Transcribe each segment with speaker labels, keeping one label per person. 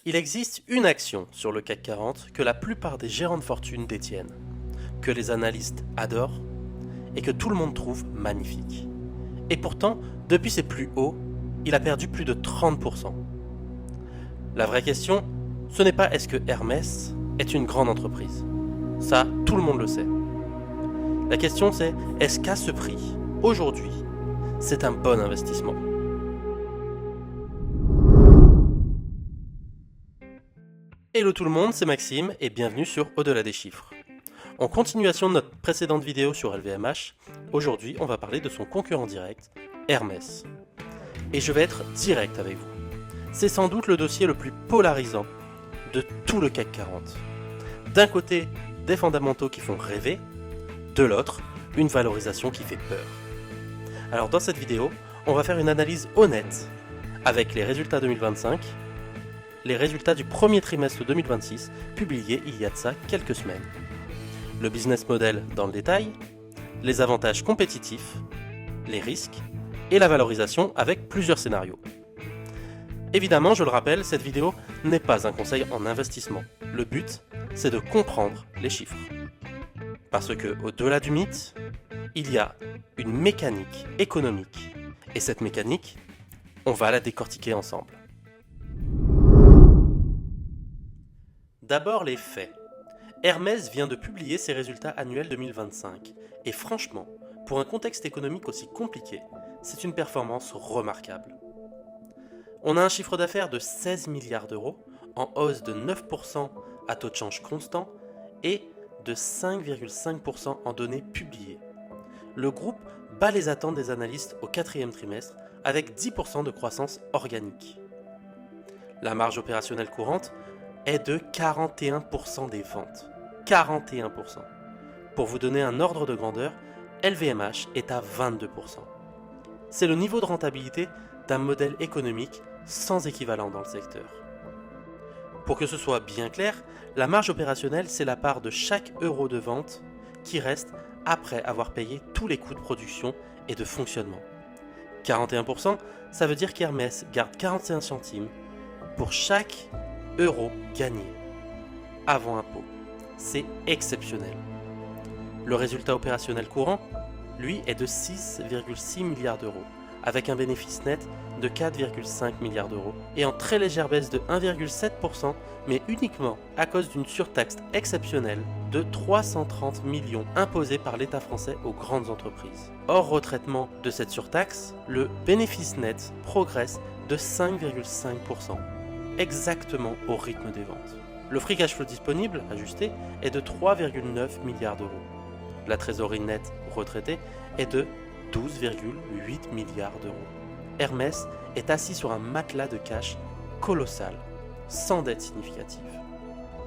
Speaker 1: Il existe une action sur le CAC 40 que la plupart des gérants de fortune détiennent, que les analystes adorent et que tout le monde trouve magnifique. Et pourtant, depuis ses plus hauts, il a perdu plus de 30%. La vraie question, ce n'est pas est-ce que Hermès est une grande entreprise. Ça, tout le monde le sait. La question c'est, est-ce qu'à ce prix, aujourd'hui, c'est un bon investissement ? Hello tout le monde, c'est Maxime et bienvenue sur Au-delà des chiffres. En continuation de notre précédente vidéo sur LVMH, aujourd'hui on va parler de son concurrent direct, Hermès. Et je vais être direct avec vous. C'est sans doute le dossier le plus polarisant de tout le CAC 40. D'un côté, des fondamentaux qui font rêver, de l'autre, une valorisation qui fait peur. Alors dans cette vidéo, on va faire une analyse honnête avec les résultats 2025, les résultats du premier trimestre 2026, publiés il y a de ça quelques semaines. Le business model dans le détail, les avantages compétitifs, les risques et la valorisation avec plusieurs scénarios. Évidemment, je le rappelle, cette vidéo n'est pas un conseil en investissement. Le but, c'est de comprendre les chiffres. Parce que, au-delà du mythe, il y a une mécanique économique. Et cette mécanique, on va la décortiquer ensemble. D'abord les faits. Hermès vient de publier ses résultats annuels 2025. Et franchement, pour un contexte économique aussi compliqué, c'est une performance remarquable. On a un chiffre d'affaires de 16 milliards d'euros, en hausse de 9% à taux de change constant et de 5,5% en données publiées. Le groupe bat les attentes des analystes au quatrième trimestre avec 10% de croissance organique. La marge opérationnelle courante est de 41% des ventes. 41%. Pour vous donner un ordre de grandeur, LVMH est à 22%. C'est le niveau de rentabilité d'un modèle économique sans équivalent dans le secteur. Pour que ce soit bien clair, la marge opérationnelle, c'est la part de chaque euro de vente qui reste après avoir payé tous les coûts de production et de fonctionnement. 41%, ça veut dire qu'Hermès garde 45 centimes pour chaque euro gagné avant impôt. C'est exceptionnel. Le résultat opérationnel courant, lui, est de 6,6 milliards d'euros, avec un bénéfice net de 4,5 milliards d'euros, et en très légère baisse de 1,7%, mais uniquement à cause d'une surtaxe exceptionnelle de 330 millions imposée par l'État français aux grandes entreprises. Hors retraitement de cette surtaxe, le bénéfice net progresse de 5,5%, exactement au rythme des ventes. Le free cash flow disponible, ajusté, est de 3,9 milliards d'euros. La trésorerie nette retraitée est de 12,8 milliards d'euros. Hermès est assis sur un matelas de cash colossal, sans dette significative.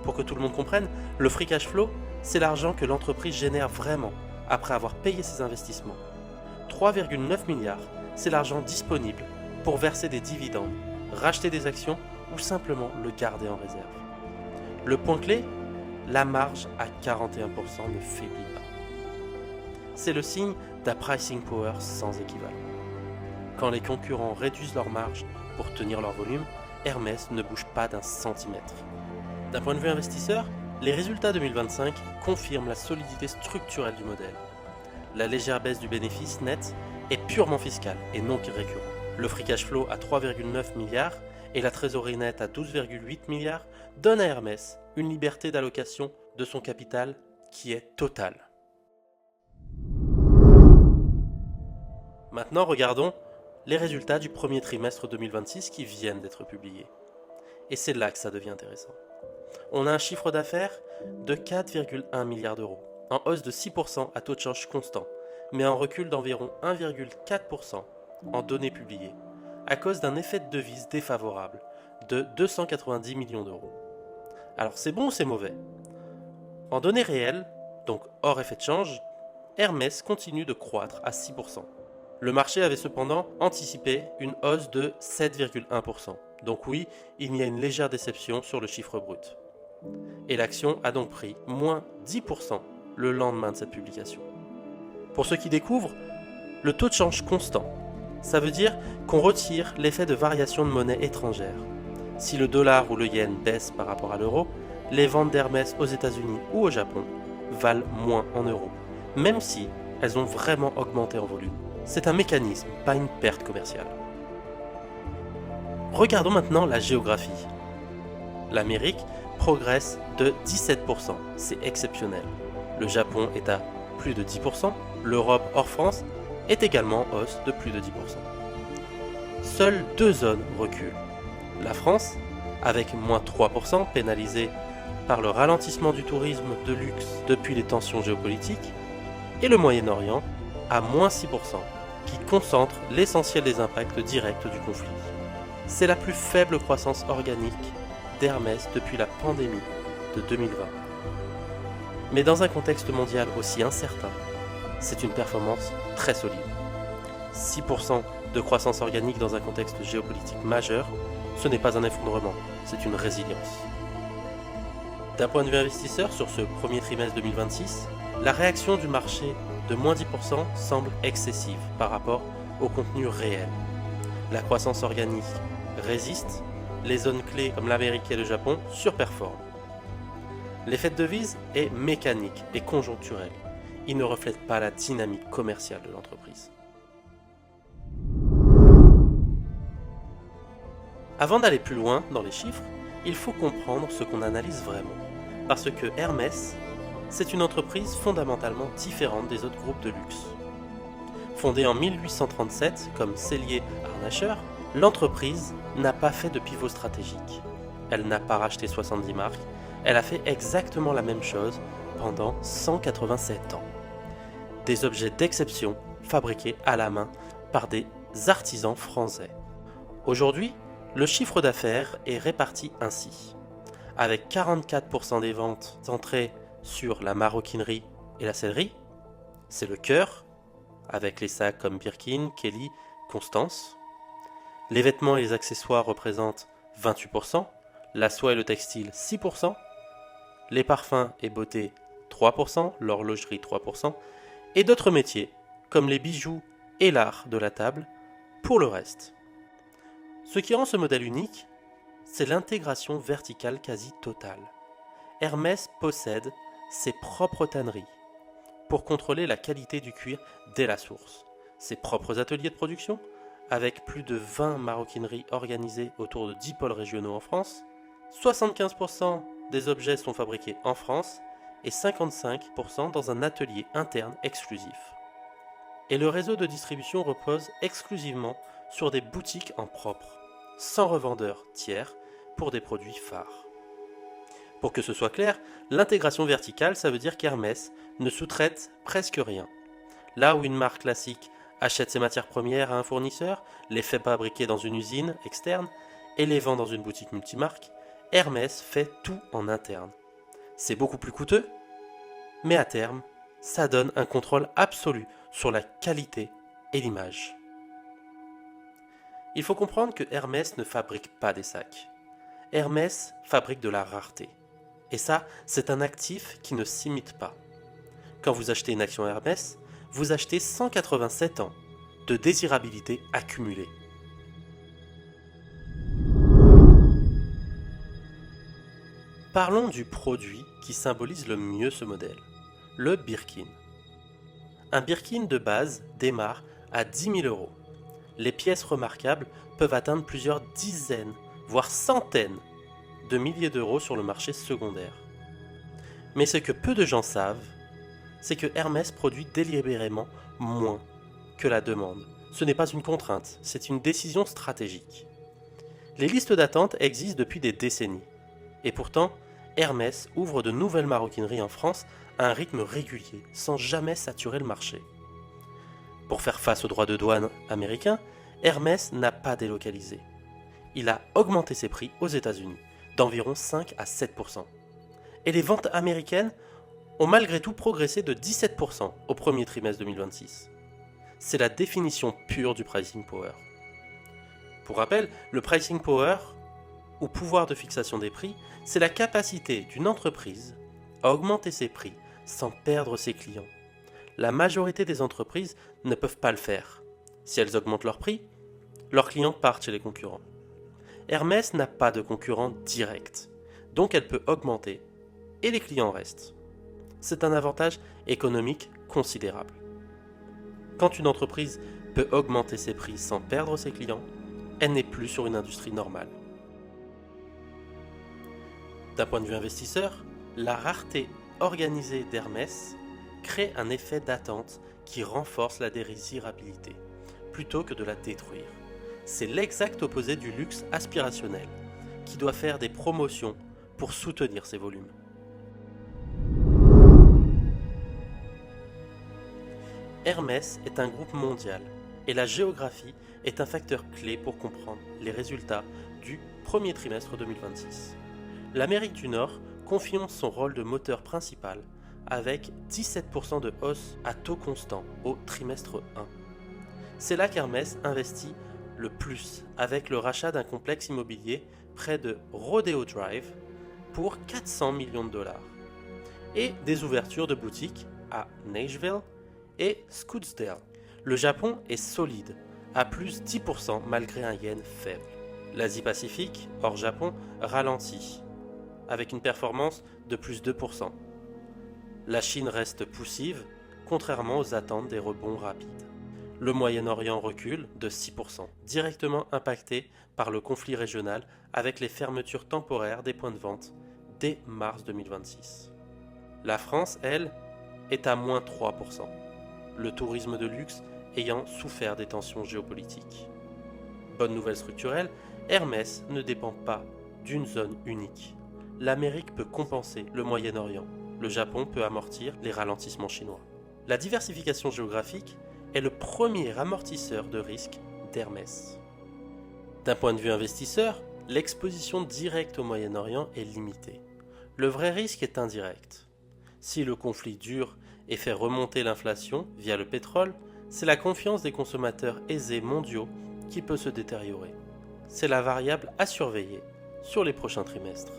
Speaker 1: Pour que tout le monde comprenne, le free cash flow, c'est l'argent que l'entreprise génère vraiment après avoir payé ses investissements. 3,9 milliards, c'est l'argent disponible pour verser des dividendes, racheter des actions ou simplement le garder en réserve. Le point clé, la marge à 41% ne faiblit pas. C'est le signe d'un pricing power sans équivalent. Quand les concurrents réduisent leur marge pour tenir leur volume, Hermès ne bouge pas d'un centimètre. D'un point de vue investisseur, les résultats 2025 confirment la solidité structurelle du modèle. La légère baisse du bénéfice net est purement fiscale et non récurrent. Le free cash flow à 3,9 milliards et la trésorerie nette à 12,8 milliards donnent à Hermès une liberté d'allocation de son capital qui est totale. Maintenant, regardons les résultats du premier trimestre 2026 qui viennent d'être publiés. Et c'est là que ça devient intéressant. On a un chiffre d'affaires de 4,1 milliards d'euros, en hausse de 6% à taux de change constant, mais en recul d'environ 1,4% en données publiées, à cause d'un effet de devise défavorable de 290 millions d'euros. Alors c'est bon ou c'est mauvais ? En données réelles, donc hors effet de change, Hermès continue de croître à 6%. Le marché avait cependant anticipé une hausse de 7,1%. Donc oui, il y a une légère déception sur le chiffre brut. Et l'action a donc pris moins 10% le lendemain de cette publication. Pour ceux qui découvrent, le taux de change constant, ça veut dire qu'on retire l'effet de variation de monnaie étrangère. Si le dollar ou le yen baisse par rapport à l'euro, les ventes d'Hermès aux États-Unis ou au Japon valent moins en euros, même si elles ont vraiment augmenté en volume. C'est un mécanisme, pas une perte commerciale. Regardons maintenant la géographie. L'Amérique progresse de 17%, c'est exceptionnel. Le Japon est à plus de 10%, l'Europe hors France est également en hausse de plus de 10%. Seules deux zones reculent. La France, avec moins 3%, pénalisée par le ralentissement du tourisme de luxe depuis les tensions géopolitiques, et le Moyen-Orient, à moins 6%, qui concentre l'essentiel des impacts directs du conflit. C'est la plus faible croissance organique d'Hermès depuis la pandémie de 2020. Mais dans un contexte mondial aussi incertain, c'est une performance très solide. 6% de croissance organique dans un contexte géopolitique majeur, ce n'est pas un effondrement, c'est une résilience. D'un point de vue investisseur, sur ce premier trimestre 2026, la réaction du marché de moins 10% semble excessive par rapport au contenu réel. La croissance organique résiste, les zones clés comme l'Amérique et le Japon surperforment. L'effet de devise est mécanique et conjoncturel. Il ne reflète pas la dynamique commerciale de l'entreprise. Avant d'aller plus loin dans les chiffres, il faut comprendre ce qu'on analyse vraiment. Parce que Hermès, c'est une entreprise fondamentalement différente des autres groupes de luxe. Fondée en 1837 comme Sellier Harnacher, l'entreprise n'a pas fait de pivot stratégique. Elle n'a pas racheté 70 marques, elle a fait exactement la même chose pendant 187 ans. Des objets d'exception fabriqués à la main par des artisans français. Aujourd'hui, le chiffre d'affaires est réparti ainsi. Avec 44% des ventes centrées sur la maroquinerie et la sellerie, c'est le cœur, avec les sacs comme Birkin, Kelly, Constance. Les vêtements et les accessoires représentent 28%, la soie et le textile 6%, les parfums et beauté 3%, l'horlogerie 3%, et d'autres métiers, comme les bijoux et l'art de la table, pour le reste. Ce qui rend ce modèle unique, c'est l'intégration verticale quasi totale. Hermès possède ses propres tanneries pour contrôler la qualité du cuir dès la source, ses propres ateliers de production, avec plus de 20 maroquineries organisées autour de 10 pôles régionaux en France, 75% des objets sont fabriqués en France et 55% dans un atelier interne exclusif. Et le réseau de distribution repose exclusivement sur des boutiques en propre, sans revendeurs tiers pour des produits phares. Pour que ce soit clair, l'intégration verticale, ça veut dire qu'Hermès ne sous-traite presque rien. Là où une marque classique achète ses matières premières à un fournisseur, les fait fabriquer dans une usine externe et les vend dans une boutique multimarque, Hermès fait tout en interne. C'est beaucoup plus coûteux, mais à terme, ça donne un contrôle absolu sur la qualité et l'image. Il faut comprendre que Hermès ne fabrique pas des sacs. Hermès fabrique de la rareté. Et ça, c'est un actif qui ne s'imite pas. Quand vous achetez une action Hermès, vous achetez 187 ans de désirabilité accumulée. Parlons du produit qui symbolise le mieux ce modèle, le Birkin. Un Birkin de base démarre à 10 000 €. Les pièces remarquables peuvent atteindre plusieurs dizaines, voire centaines de milliers d'euros sur le marché secondaire. Mais ce que peu de gens savent, c'est que Hermès produit délibérément moins que la demande. Ce n'est pas une contrainte, c'est une décision stratégique. Les listes d'attente existent depuis des décennies. Et pourtant, Hermès ouvre de nouvelles maroquineries en France à un rythme régulier, sans jamais saturer le marché. Pour faire face aux droits de douane américains, Hermès n'a pas délocalisé. Il a augmenté ses prix aux États-Unis d'environ 5 à 7%. Et les ventes américaines ont malgré tout progressé de 17% au premier trimestre 2026. C'est la définition pure du pricing power. Pour rappel, le pricing power, ou pouvoir de fixation des prix, c'est la capacité d'une entreprise à augmenter ses prix sans perdre ses clients. La majorité des entreprises ne peuvent pas le faire. Si elles augmentent leurs prix, leurs clients partent chez les concurrents. Hermès n'a pas de concurrent direct, donc elle peut augmenter et les clients restent. C'est un avantage économique considérable. Quand une entreprise peut augmenter ses prix sans perdre ses clients, elle n'est plus sur une industrie normale. D'un point de vue investisseur, la rareté organisée d'Hermès crée un effet d'attente qui renforce la désirabilité, plutôt que de la détruire. C'est l'exact opposé du luxe aspirationnel, qui doit faire des promotions pour soutenir ses volumes. Hermès est un groupe mondial, et la géographie est un facteur clé pour comprendre les résultats du premier trimestre 2026. L'Amérique du Nord confirme son rôle de moteur principal avec 17% de hausse à taux constant au trimestre 1. C'est là qu'Hermès investit le plus avec le rachat d'un complexe immobilier près de Rodeo Drive pour 400 millions de dollars et des ouvertures de boutiques à Nashville et Scottsdale. Le Japon est solide, à plus 10% malgré un yen faible. L'Asie-Pacifique, hors Japon, ralentit, avec une performance de plus 2%. La Chine reste poussive, contrairement aux attentes des rebonds rapides. Le Moyen-Orient recule de 6%, directement impacté par le conflit régional avec les fermetures temporaires des points de vente dès mars 2026. La France, elle, est à moins 3%, le tourisme de luxe ayant souffert des tensions géopolitiques. Bonne nouvelle structurelle, Hermès ne dépend pas d'une zone unique. L'Amérique peut compenser le Moyen-Orient, le Japon peut amortir les ralentissements chinois. La diversification géographique est le premier amortisseur de risque d'Hermès. D'un point de vue investisseur, l'exposition directe au Moyen-Orient est limitée. Le vrai risque est indirect. Si le conflit dure et fait remonter l'inflation via le pétrole, c'est la confiance des consommateurs aisés mondiaux qui peut se détériorer. C'est la variable à surveiller sur les prochains trimestres.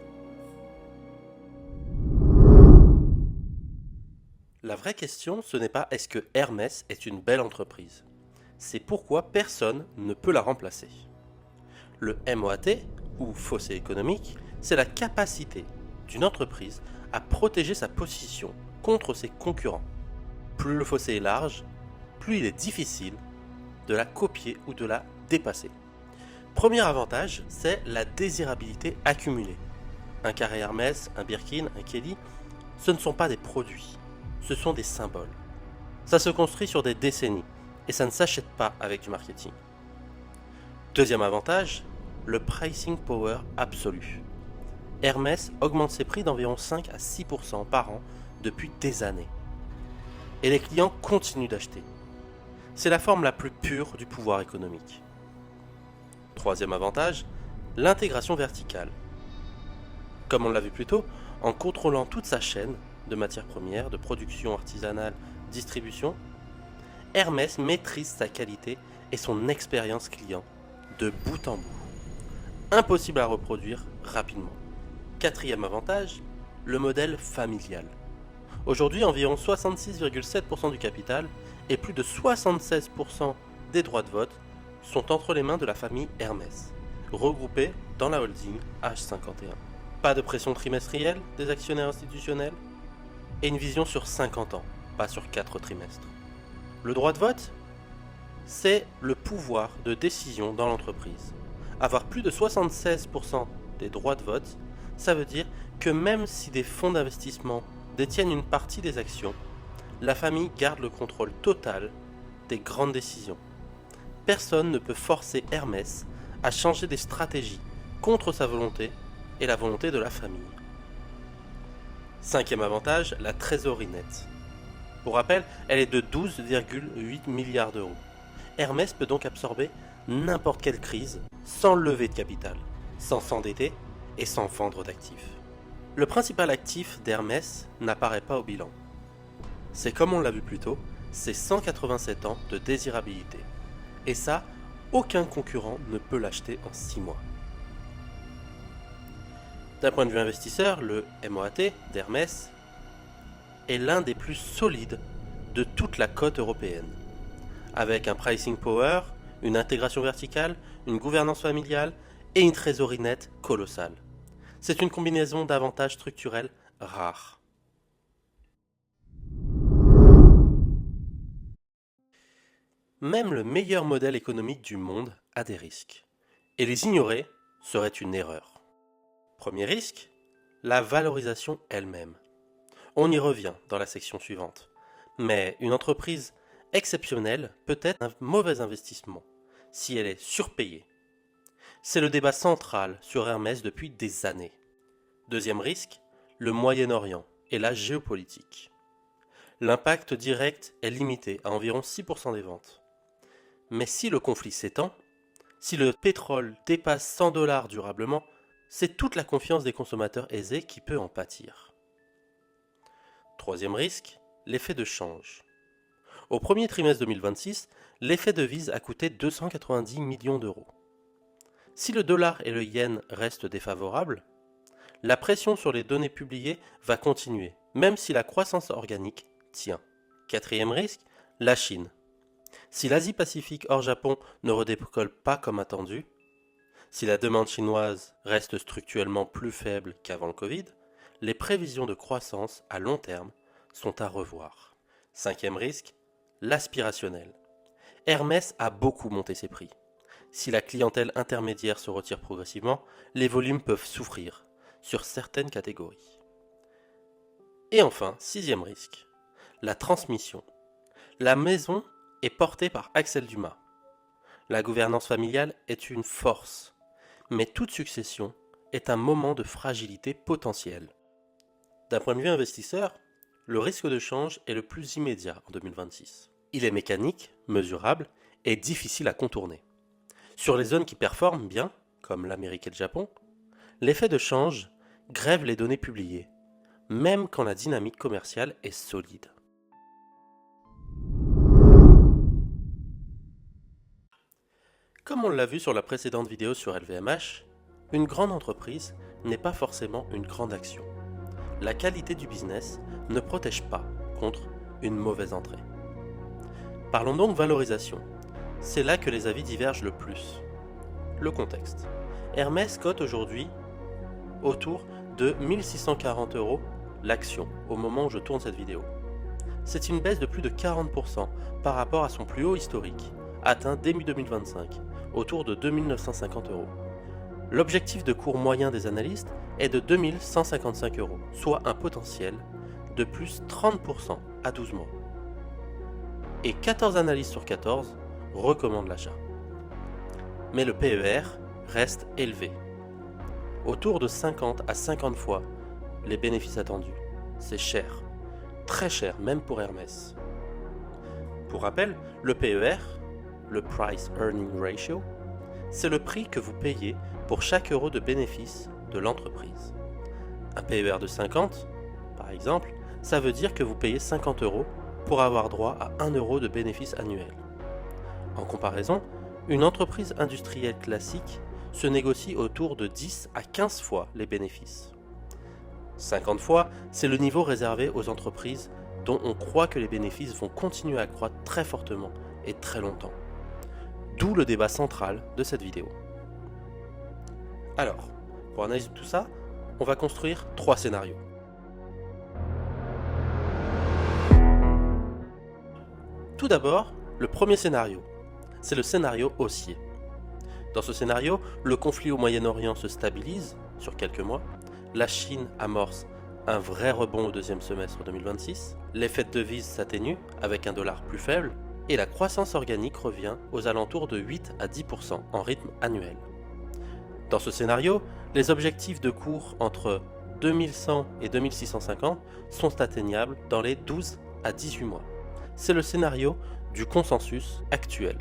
Speaker 1: La vraie question, ce n'est pas est-ce que Hermès est une belle entreprise. C'est pourquoi personne ne peut la remplacer. Le MOAT, ou fossé économique, c'est la capacité d'une entreprise à protéger sa position contre ses concurrents. Plus le fossé est large, plus il est difficile de la copier ou de la dépasser. Premier avantage, c'est la désirabilité accumulée. Un carré Hermès, un Birkin, un Kelly, ce ne sont pas des produits, ce sont des symboles. Ça se construit sur des décennies et ça ne s'achète pas avec du marketing. Deuxième avantage, le pricing power absolu. Hermès augmente ses prix d'environ 5 à 6% par an depuis des années. Et les clients continuent d'acheter. C'est la forme la plus pure du pouvoir économique. Troisième avantage, l'intégration verticale. Comme on l'a vu plus tôt, en contrôlant toute sa chaîne de matières premières, de production artisanale, distribution, Hermès maîtrise sa qualité et son expérience client de bout en bout. Impossible à reproduire rapidement. Quatrième avantage, le modèle familial. Aujourd'hui, environ 66,7% du capital et plus de 76% des droits de vote sont entre les mains de la famille Hermès, regroupée dans la holding H51. Pas de pression trimestrielle des actionnaires institutionnels et une vision sur 50 ans, pas sur 4 trimestres. Le droit de vote, c'est le pouvoir de décision dans l'entreprise. Avoir plus de 76% des droits de vote, ça veut dire que même si des fonds d'investissement détiennent une partie des actions, la famille garde le contrôle total des grandes décisions. Personne ne peut forcer Hermès à changer des stratégies contre sa volonté et la volonté de la famille. Cinquième avantage, la trésorerie nette. Pour rappel, elle est de 12,8 milliards d'euros. Hermès peut donc absorber n'importe quelle crise sans lever de capital, sans s'endetter et sans vendre d'actifs. Le principal actif d'Hermès n'apparaît pas au bilan. C'est comme on l'a vu plus tôt, c'est 187 ans de désirabilité. Et ça, aucun concurrent ne peut l'acheter en 6 mois. D'un point de vue investisseur, le MOAT d'Hermès est l'un des plus solides de toute la cote européenne, avec un pricing power, une intégration verticale, une gouvernance familiale et une trésorerie nette colossale. C'est une combinaison d'avantages structurels rares. Même le meilleur modèle économique du monde a des risques. Et les ignorer serait une erreur. Premier risque, la valorisation elle-même. On y revient dans la section suivante. Mais une entreprise exceptionnelle peut être un mauvais investissement si elle est surpayée. C'est le débat central sur Hermès depuis des années. Deuxième risque, le Moyen-Orient et la géopolitique. L'impact direct est limité à environ 6% des ventes. Mais si le conflit s'étend, si le pétrole dépasse 100 $ durablement, c'est toute la confiance des consommateurs aisés qui peut en pâtir. Troisième risque, l'effet de change. Au premier trimestre 2026, l'effet devise a coûté 290 millions d'euros. Si le dollar et le yen restent défavorables, la pression sur les données publiées va continuer, même si la croissance organique tient. Quatrième risque, la Chine. Si l'Asie-Pacifique hors Japon ne redécolle pas comme attendu, si la demande chinoise reste structurellement plus faible qu'avant le Covid, les prévisions de croissance à long terme sont à revoir. Cinquième risque, l'aspirationnel. Hermès a beaucoup monté ses prix. Si la clientèle intermédiaire se retire progressivement, les volumes peuvent souffrir sur certaines catégories. Et enfin, sixième risque, la transmission. La maison est portée par Axel Dumas. La gouvernance familiale est une force, mais toute succession est un moment de fragilité potentielle. D'un point de vue investisseur, le risque de change est le plus immédiat en 2026. Il est mécanique, mesurable et difficile à contourner. Sur les zones qui performent bien, comme l'Amérique et le Japon, l'effet de change grève les données publiées, même quand la dynamique commerciale est solide. Comme on l'a vu sur la précédente vidéo sur LVMH, une grande entreprise n'est pas forcément une grande action. La qualité du business ne protège pas contre une mauvaise entrée. Parlons donc valorisation. C'est là que les avis divergent le plus. Le contexte. Hermès cote aujourd'hui autour de 1640 € l'action au moment où je tourne cette vidéo. C'est une baisse de plus de 40% par rapport à son plus haut historique, atteint début 2025, autour de 2950 €. L'objectif de cours moyen des analystes est de 2155 €, soit un potentiel de plus 30% à 12 mois. Et 14 analystes sur 14 recommandent l'achat. Mais le PER reste élevé, autour de 50 à 50 fois les bénéfices attendus. C'est cher, très cher même pour Hermès. Pour rappel, le PER, le Price Earning Ratio, c'est le prix que vous payez pour chaque euro de bénéfice de l'entreprise. Un PER de 50, par exemple, ça veut dire que vous payez 50 € pour avoir droit à 1 € de bénéfice annuel. En comparaison, une entreprise industrielle classique se négocie autour de 10 à 15 fois les bénéfices. 50 fois, c'est le niveau réservé aux entreprises dont on croit que les bénéfices vont continuer à croître très fortement et très longtemps. D'où le débat central de cette vidéo. Alors, pour analyser tout ça, on va construire 3 scénarios. Tout d'abord, le premier scénario, c'est le scénario haussier. Dans ce scénario, le conflit au Moyen-Orient se stabilise sur quelques mois, la Chine amorce un vrai rebond au deuxième semestre 2026, l'effet de devise s'atténue avec un dollar plus faible, et la croissance organique revient aux alentours de 8 à 10% en rythme annuel. Dans ce scénario, les objectifs de cours entre 2100 et 2650 sont atteignables dans les 12 à 18 mois. C'est le scénario du consensus actuel.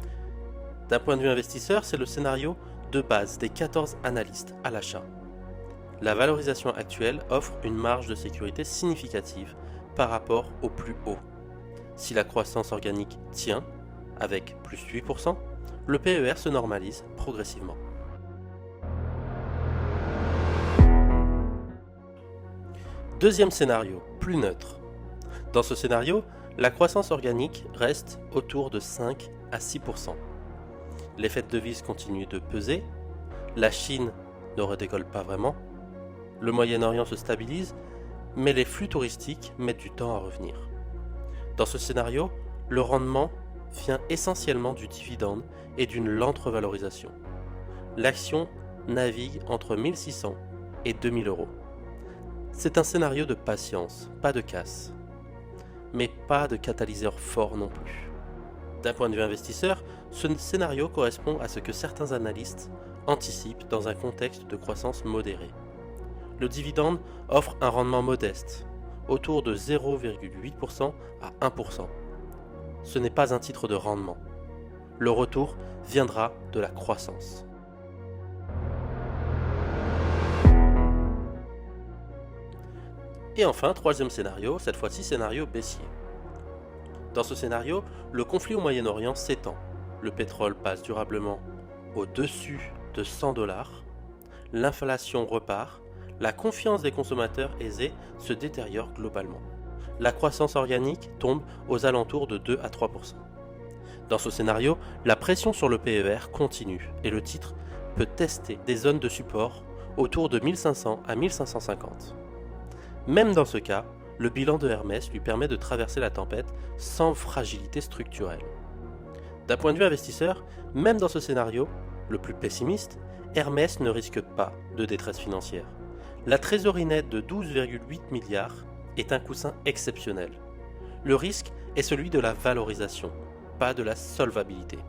Speaker 1: D'un point de vue investisseur, c'est le scénario de base des 14 analystes à l'achat. La valorisation actuelle offre une marge de sécurité significative par rapport au plus haut. Si la croissance organique tient, avec plus 8%, le PER se normalise progressivement. Deuxième scénario, plus neutre. Dans ce scénario, la croissance organique reste autour de 5 à 6%. L'effet de devise continue de peser, La Chine ne redécolle pas vraiment, le Moyen-Orient se stabilise, mais les flux touristiques mettent du temps à revenir. Dans ce scénario, le rendement vient essentiellement du dividende et d'une lente revalorisation. L'action navigue entre 1600 et 2000 euros. C'est un scénario de patience, pas de casse, mais pas de catalyseur fort non plus. D'un point de vue investisseur, ce scénario correspond à ce que certains analystes anticipent dans un contexte de croissance modérée. Le dividende offre un rendement modeste, autour de 0,8% à 1%. Ce n'est pas un titre de rendement. Le retour viendra de la croissance. Et enfin, troisième scénario, cette fois-ci scénario baissier. Dans ce scénario, le conflit au Moyen-Orient s'étend. Le pétrole passe durablement au-dessus de 100 $, l'inflation repart, la confiance des consommateurs aisés se détériore globalement. La croissance organique tombe aux alentours de 2 à 3%. Dans ce scénario, la pression sur le PER continue et le titre peut tester des zones de support autour de 1500 à 1550. Même dans ce cas, le bilan de Hermès lui permet de traverser la tempête sans fragilité structurelle. D'un point de vue investisseur, même dans ce scénario, le plus pessimiste, Hermès ne risque pas de détresse financière. La trésorerie nette de 12,8 milliards est un coussin exceptionnel. Le risque est celui de la valorisation, pas de la solvabilité.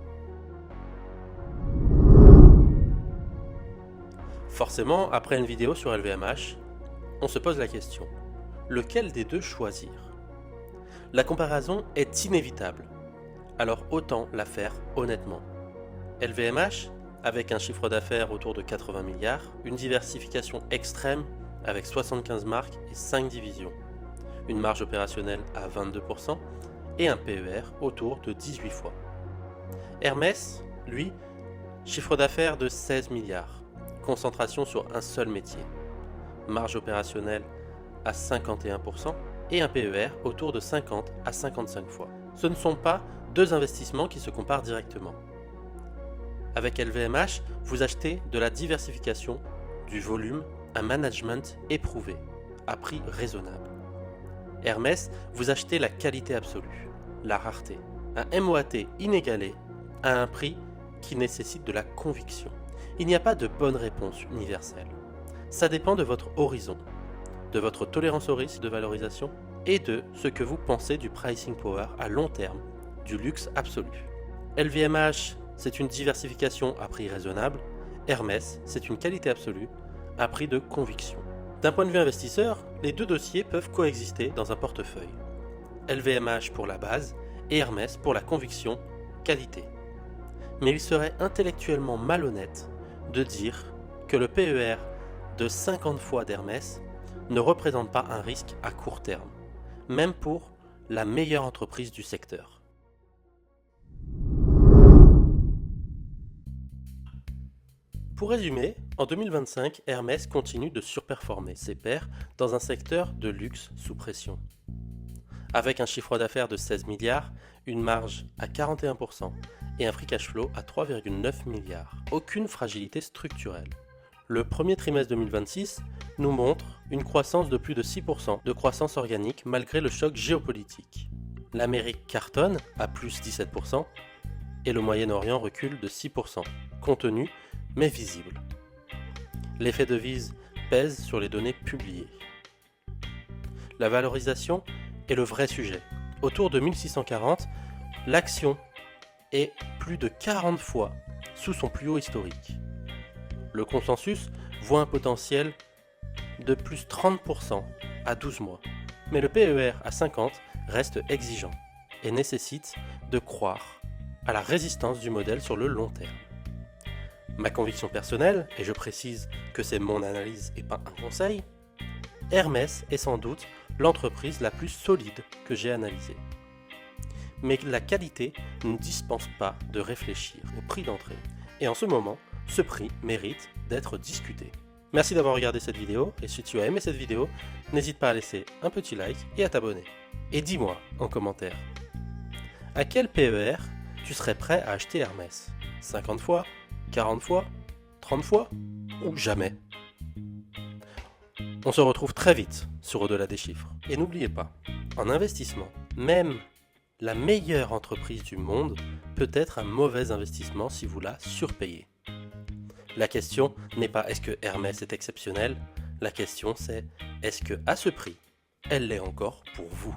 Speaker 1: Forcément, après une vidéo sur LVMH, on se pose la question, lequel des deux choisir? La comparaison est inévitable, alors autant la faire honnêtement. LVMH, avec un chiffre d'affaires autour de 80 milliards, une diversification extrême avec 75 marques et 5 divisions, une marge opérationnelle à 22% et un PER autour de 18 fois. Hermès, lui, chiffre d'affaires de 16 milliards, concentration sur un seul métier, marge opérationnelle à 51% et un PER autour de 50 à 55 fois. Ce ne sont pas deux investissements qui se comparent directement. Avec LVMH, vous achetez de la diversification, du volume, un management éprouvé, à prix raisonnable. Hermès, vous achetez la qualité absolue, la rareté, un MOAT inégalé à un prix qui nécessite de la conviction. Il n'y a pas de bonne réponse universelle. Ça dépend de votre horizon, de votre tolérance au risque de valorisation et de ce que vous pensez du pricing power à long terme, du luxe absolu. LVMH, c'est une diversification à prix raisonnable. Hermès, c'est une qualité absolue à prix de conviction. D'un point de vue investisseur, les deux dossiers peuvent coexister dans un portefeuille. LVMH pour la base et Hermès pour la conviction qualité. Mais il serait intellectuellement malhonnête de dire que le PER de 50 fois d'Hermès ne représente pas un risque à court terme, même pour la meilleure entreprise du secteur. Pour résumer, en 2025, Hermès continue de surperformer ses pairs dans un secteur de luxe sous pression. Avec un chiffre d'affaires de 16 milliards, une marge à 41% et un free cash flow à 3,9 milliards. Aucune fragilité structurelle. Le premier trimestre 2026 nous montre une croissance de plus de 6% de croissance organique malgré le choc géopolitique. L'Amérique cartonne à plus 17% et le Moyen-Orient recule de 6%, contenu mais visible. L'effet devise pèse sur les données publiées. La valorisation est le vrai sujet. Autour de 1640, l'action est plus de 40 fois sous son plus haut historique. Le consensus voit un potentiel de plus 30% à 12 mois. Mais le PER à 50 reste exigeant et nécessite de croire à la résistance du modèle sur le long terme. Ma conviction personnelle, et je précise que c'est mon analyse et pas un conseil, Hermès est sans doute l'entreprise la plus solide que j'ai analysée. Mais la qualité ne dispense pas de réfléchir au prix d'entrée. Et en ce moment, ce prix mérite d'être discuté. Merci d'avoir regardé cette vidéo, et si tu as aimé cette vidéo, n'hésite pas à laisser un petit like et à t'abonner. Et dis-moi en commentaire, à quel PER tu serais prêt à acheter Hermès? 50 fois, 40 fois, 30 fois ou jamais. On se retrouve très vite sur Au-delà des chiffres. Et n'oubliez pas, en investissement, même la meilleure entreprise du monde peut être un mauvais investissement si vous la surpayez. La question n'est pas est-ce que Hermès est exceptionnel, la question c'est est-ce que à ce prix, elle l'est encore pour vous.